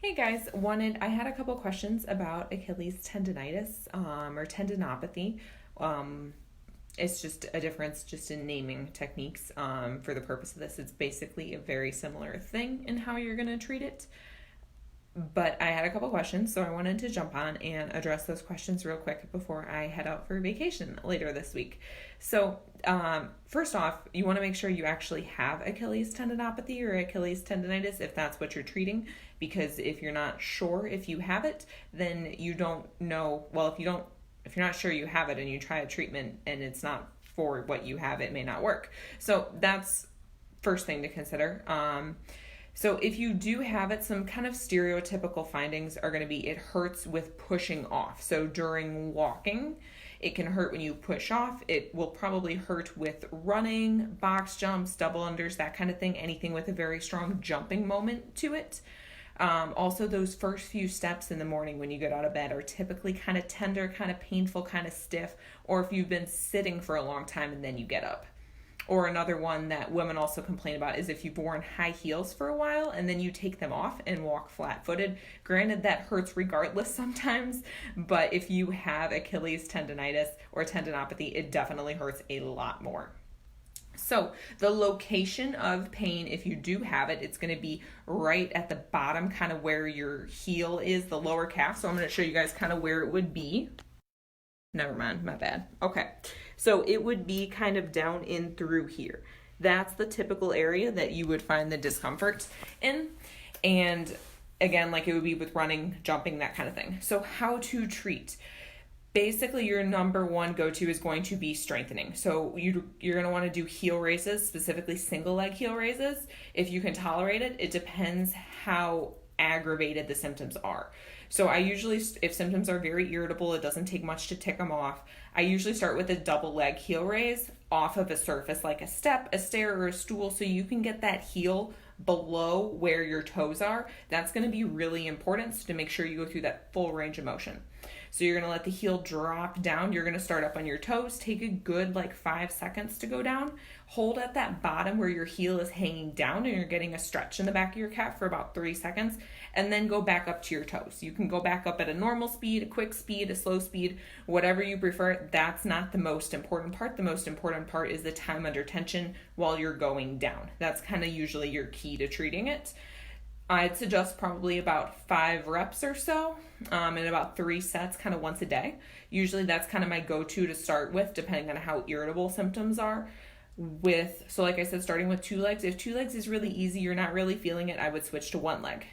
Hey guys, I had a couple questions about Achilles tendinitis or tendinopathy. Um, it's just a difference just in naming techniques for the purpose of this. It's basically a very similar thing in how you're going to treat it. But I had a couple questions, so I wanted to jump on and address those questions real quick before I head out for vacation later this week. First off, you want to make sure you actually have Achilles tendinopathy or Achilles tendinitis if that's what you're treating, because if you're not sure if you have it, then you don't know. Well, if you're not sure you have it and you try a treatment and it's not for what you have, it may not work. So that's first thing to consider. So if you do have it, some kind of stereotypical findings are going to be it hurts with pushing off. So during walking, it can hurt when you push off. It will probably hurt with running, box jumps, double unders, that kind of thing, anything with a very strong jumping moment to it. Also, those first few steps in the morning when you get out of bed are typically kind of tender, kind of painful, kind of stiff, or if you've been sitting for a long time and then you get up. Or another one that women also complain about is if you've worn high heels for a while and then you take them off and walk flat-footed. Granted, that hurts regardless sometimes, but if you have Achilles tendinitis or tendinopathy, it definitely hurts a lot more. So the location of pain, if you do have it, it's going to be right at the bottom, kind of where your heel is, the lower calf. So I'm going to show you guys kind of where it would be. Never mind, my bad. Okay, so it would be kind of down in through here. That's the typical area that you would find the discomfort in. And again, like it would be with running, jumping, that kind of thing. So how to treat? Basically, your number one go-to is going to be strengthening. So you're going to want to do heel raises, specifically single leg heel raises. If you can tolerate it, it depends how aggravated the symptoms are. So I usually, if symptoms are very irritable, it doesn't take much to tick them off. I usually start with a double leg heel raise off of a surface like a step, a stair, or a stool, so you can get that heel below where your toes are. That's going to be really important, so to make sure you go through that full range of motion. So you're going to let the heel drop down. You're going to start up on your toes. Take a good 5 seconds to go down. Hold at that bottom where your heel is hanging down and you're getting a stretch in the back of your calf for about 3 seconds. And then go back up to your toes. You can go back up at a normal speed, a quick speed, a slow speed, whatever you prefer. That's not the most important part. The most important part is the time under tension while you're going down. That's kind of usually your key to treating it. I'd suggest probably about 5 reps or so, and about 3 sets kind of once a day. Usually that's kind of my go-to to start with, depending on how irritable symptoms are. So like I said, starting with 2 legs. If 2 legs is really easy, you're not really feeling it, I would switch to 1 leg.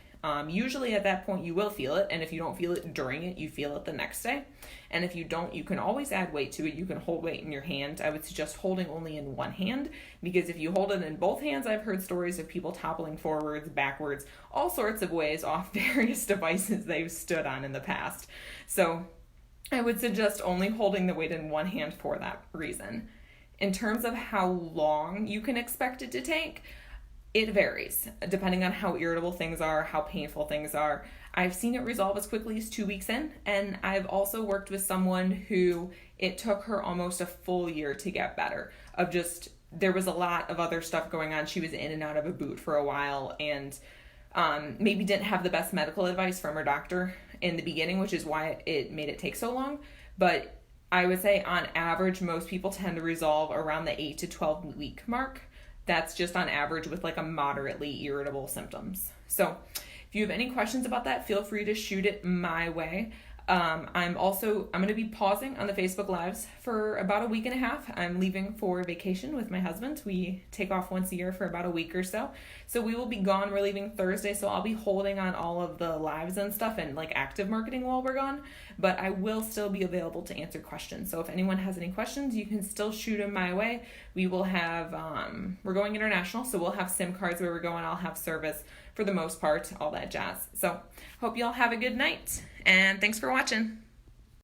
Usually at that point you will feel it, and if you don't feel it during it, you feel it the next day. And if you don't, you can always add weight to it. You can hold weight in your hand. I would suggest holding only in one hand, because if you hold it in both hands, I've heard stories of people toppling forwards, backwards, all sorts of ways off various devices they've stood on in the past. So I would suggest only holding the weight in one hand for that reason. In terms of how long you can expect it to take, it varies depending on how irritable things are, how painful things are. I've seen it resolve as quickly as 2 weeks in, and I've also worked with someone who it took her almost a full year to get better. There was a lot of other stuff going on. She was in and out of a boot for a while, and maybe didn't have the best medical advice from her doctor in the beginning, which is why it made it take so long. But I would say on average, most people tend to resolve around the 8 to 12 week mark. That's just on average with a moderately irritable symptoms. If you have any questions about that, feel free to shoot it my way. I'm going to be pausing on the Facebook Lives for about a week and a half. I'm leaving for vacation with my husband. We take off once a year for about a week or so. So we will be gone. We're leaving Thursday, so I'll be holding on all of the lives and stuff and active marketing while we're gone. But I will still be available to answer questions. So if anyone has any questions, you can still shoot them my way. We will have, we're going international, so we'll have SIM cards where we're going. I'll have service for the most part, all that jazz. So hope y'all have a good night, and thanks for watching.